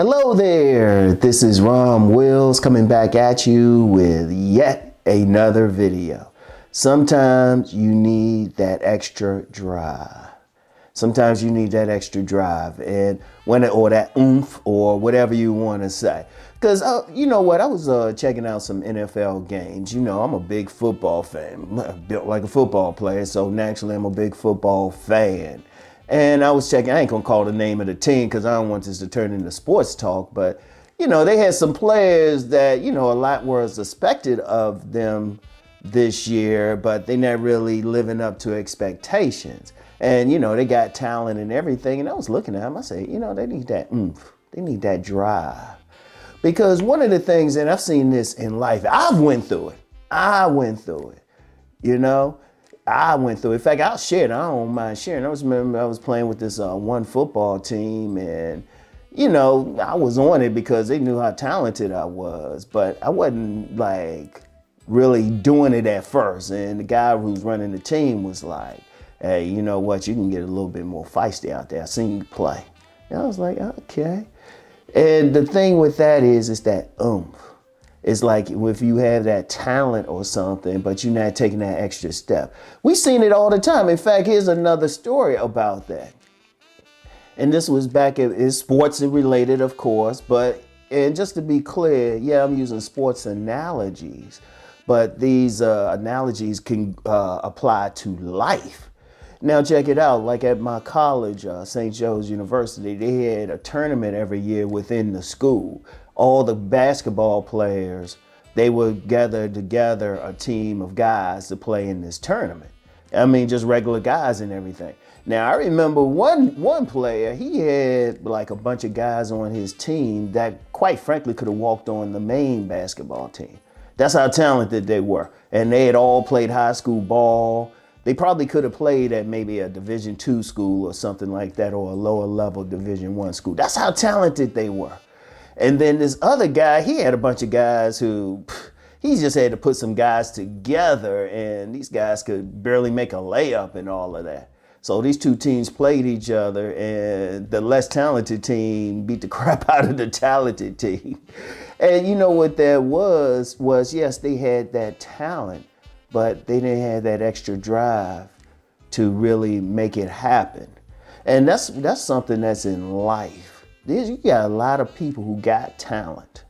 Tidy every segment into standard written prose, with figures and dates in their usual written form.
Hello there, this is Rom Wills coming back at you with yet another video. Sometimes you need that extra drive. Sometimes you need that extra drive or that oomph or whatever you want to say. Because you know what, I was checking out some NFL games. You know, I'm a big football fan, built like a football player, so naturally I'm a big football fan. And I was checking, I ain't gonna call the name of the team because I don't want this to turn into sports talk, but you know, they had some players that, you know, a lot was expected of them this year, but they're not really living up to expectations. And, you know, they got talent and everything. And I was looking at them, I said, you know, they need that oomph, they need that drive. Because one of the things, and I've seen this in life, I went through it, you know? I went through it. In fact, I'll share it. I don't mind sharing. I was playing with this one football team, and you know, I was on it because they knew how talented I was, but I wasn't like really doing it at first. And the guy who's running the team was like, "Hey, you know what? You can get a little bit more feisty out there. I seen you play." And I was like, "Okay." And the thing with that is that oomph. It's like if you have that talent or something, but you're not taking that extra step. We've seen it all the time. In fact, here's another story about that. And this was back in sports related, of course, and just to be clear, yeah, I'm using sports analogies, but these analogies can apply to life. Now check it out, like at my college, St. Joe's University, they had a tournament every year within the school. All the basketball players, they would gather together a team of guys to play in this tournament. I mean, just regular guys and everything. Now, I remember one player, he had like a bunch of guys on his team that quite frankly could have walked on the main basketball team. That's how talented they were. And they had all played high school ball. They probably could have played at maybe a Division II school or something like that, or a lower level Division I school. That's how talented they were. And then this other guy, he had a bunch of guys who, he just had to put some guys together, and these guys could barely make a layup and all of that. So these two teams played each other, and the less talented team beat the crap out of the talented team. And you know what that was yes, they had that talent, but they didn't have that extra drive to really make it happen. And that's something that's in life. You got a lot of people who got talent.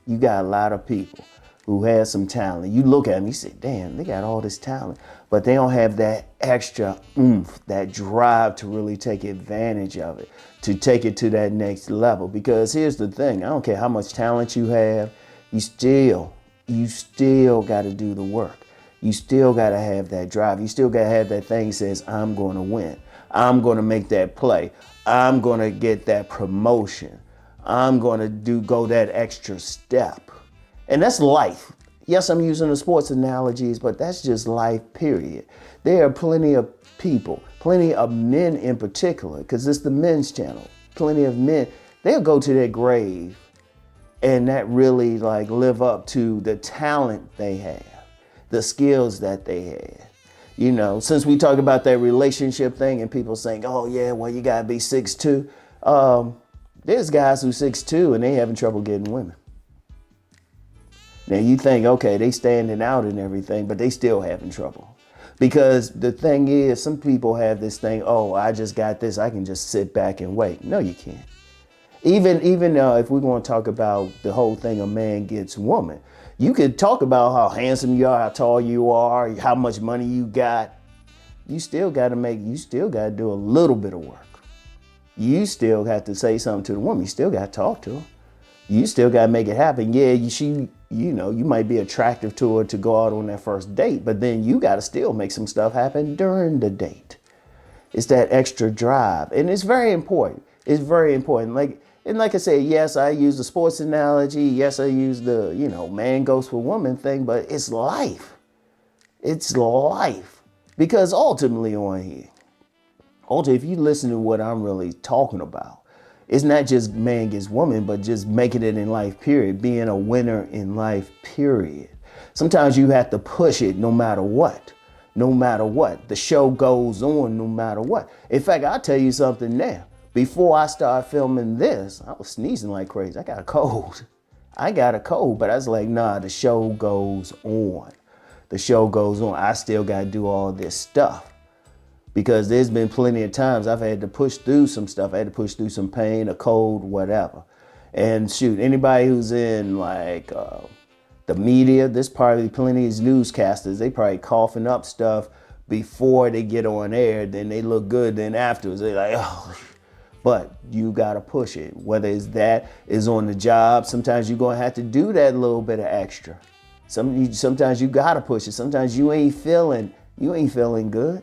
You got a lot of people who have some talent. You look at them, you say, damn, they got all this talent, but they don't have that extra oomph, that drive to really take advantage of it, to take it to that next level. Because here's the thing, I don't care how much talent you have, you still got to do the work. You still got to have that drive. You still got to have that thing that says, I'm going to win. I'm going to make that play. I'm going to get that promotion. I'm going to go that extra step. And that's life. Yes, I'm using the sports analogies, but that's just life, period. There are plenty of people, plenty of men in particular, because it's the men's channel. Plenty of men, they'll go to their grave and not really like live up to the talent they have, the skills that they have. You know, since we talk about that relationship thing and people saying, oh yeah, well, you gotta be 6'2". There's guys who 6'2" and they having trouble getting women. Now you think, okay, they standing out and everything, but they still having trouble. Because the thing is, some people have this thing, oh, I just got this, I can just sit back and wait. No, you can't. Even if we're going to talk about the whole thing, a man gets woman, you could talk about how handsome you are, how tall you are, how much money you got. You still got to do a little bit of work. You still have to say something to the woman. You still got to talk to her. You still got to make it happen. Yeah, you might be attractive to her to go out on that first date, but then you got to still make some stuff happen during the date. It's that extra drive, and it's very important. It's very important. Like I said, yes, I use the sports analogy. Yes, I use the, man goes for woman thing, but it's life. It's life. Because ultimately on here, if you listen to what I'm really talking about, it's not just man gets woman, but just making it in life, period. Being a winner in life, period. Sometimes you have to push it no matter what. No matter what. The show goes on no matter what. In fact, I'll tell you something now. Before I started filming this, I was sneezing like crazy. I got a cold. But I was like, nah, the show goes on. The show goes on. I still got to do all this stuff because there's been plenty of times I've had to push through some stuff. I had to push through some pain, a cold, whatever. And shoot, anybody who's in like the media, there's probably plenty of newscasters. They probably coughing up stuff before they get on air. Then they look good. Then afterwards, they're like, oh. But you got to push it. Whether it's that is on the job, sometimes you're going to have to do that little bit of extra. Sometimes you got to push it. Sometimes you ain't feeling good,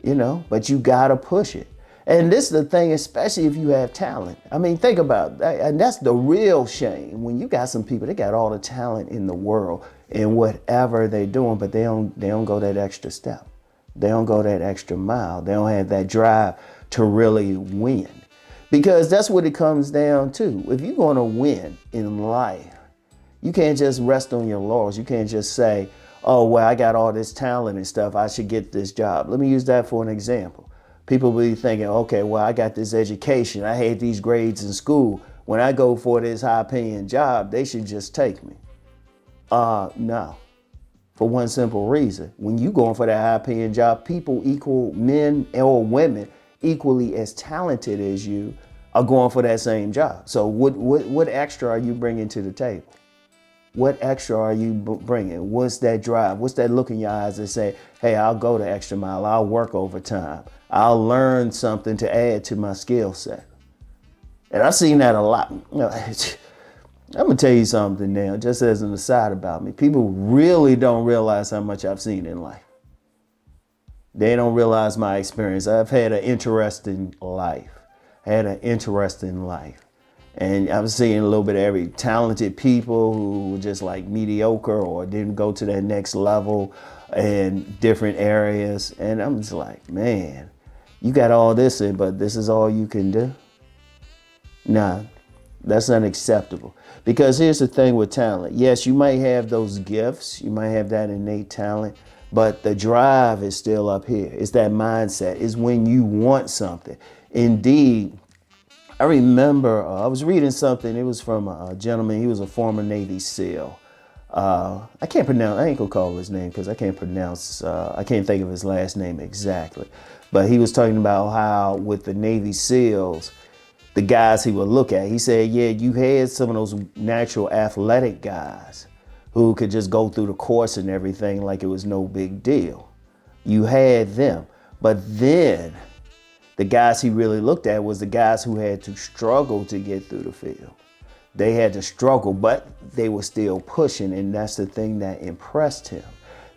you know, but you got to push it. And this is the thing, especially if you have talent. I mean, think about that. And that's the real shame. When you got some people, they got all the talent in the world in whatever they're doing, but they don't go that extra step. They don't go that extra mile. They don't have that drive to really win. Because that's what it comes down to. If you're going to win in life, you can't just rest on your laurels. You can't just say, oh, well, I got all this talent and stuff. I should get this job. Let me use that for an example. People be thinking, okay, well, I got this education. I had these grades in school. When I go for this high paying job, they should just take me. No. For one simple reason. When you going for that high paying job, people equal men or women equally as talented as you are going for that same job. So what extra are you bringing to the table? What extra are you bringing? What's that drive? What's that look in your eyes that say, hey, I'll go the extra mile. I'll work overtime. I'll learn something to add to my skill set. And I've seen that a lot. You know, I'm going to tell you something now, just as an aside about me. People really don't realize how much I've seen in life. They don't realize my experience. I've had an interesting life. And I'm seeing a little bit of every talented people who were just like mediocre or didn't go to that next level in different areas. And I'm just like, man, you got all this in, but this is all you can do? Nah, that's unacceptable. Because here's the thing with talent. Yes, you might have those gifts. You might have that innate talent. But the drive is still up here. It's that mindset. It's when you want something. Indeed, I remember I was reading something. It was from a gentleman. He was a former Navy SEAL. I ain't gonna call his name because I can't think of his last name exactly. But he was talking about how with the Navy SEALs, the guys he would look at, he said, yeah, you had some of those natural athletic guys who could just go through the course and everything like it was no big deal. You had them. But then the guys he really looked at was the guys who had to struggle to get through the field. They had to struggle, but they were still pushing. And that's the thing that impressed him.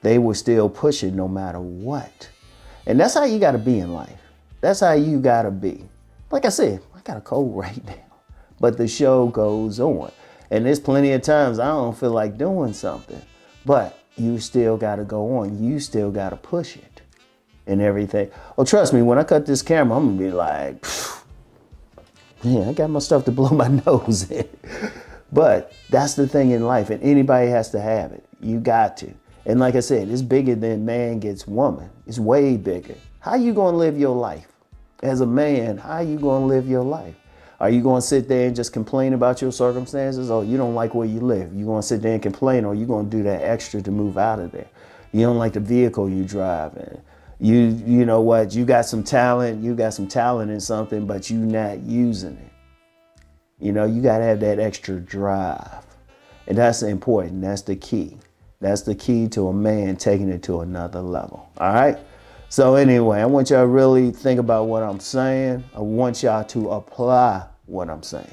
They were still pushing no matter what. And that's how you got to be in life. That's how you got to be. Like I said, I got a cold right now, but the show goes on. And there's plenty of times I don't feel like doing something, but you still got to go on. You still got to push it and everything. Oh, trust me, when I cut this camera, I'm going to be like, yeah, I got my stuff to blow my nose in. But that's the thing in life, and anybody has to have it. You got to. And like I said, it's bigger than man gets woman. It's way bigger. How you going to live your life? As a man, how are you going to live your life? Are you going to sit there and just complain about your circumstances? Or you don't like where you live? You going to sit there and complain, or you going to do that extra to move out of there? You don't like the vehicle you drive in. You know what? You got some talent. You got some talent in something, but you not using it. You know, you got to have that extra drive. And that's important. That's the key. That's the key to a man taking it to another level. All right? So anyway, I want y'all to really think about what I'm saying. I want y'all to apply what I'm saying.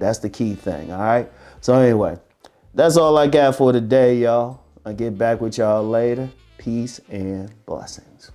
That's the key thing, all right? So anyway, that's all I got for today, y'all. I'll get back with y'all later. Peace and blessings.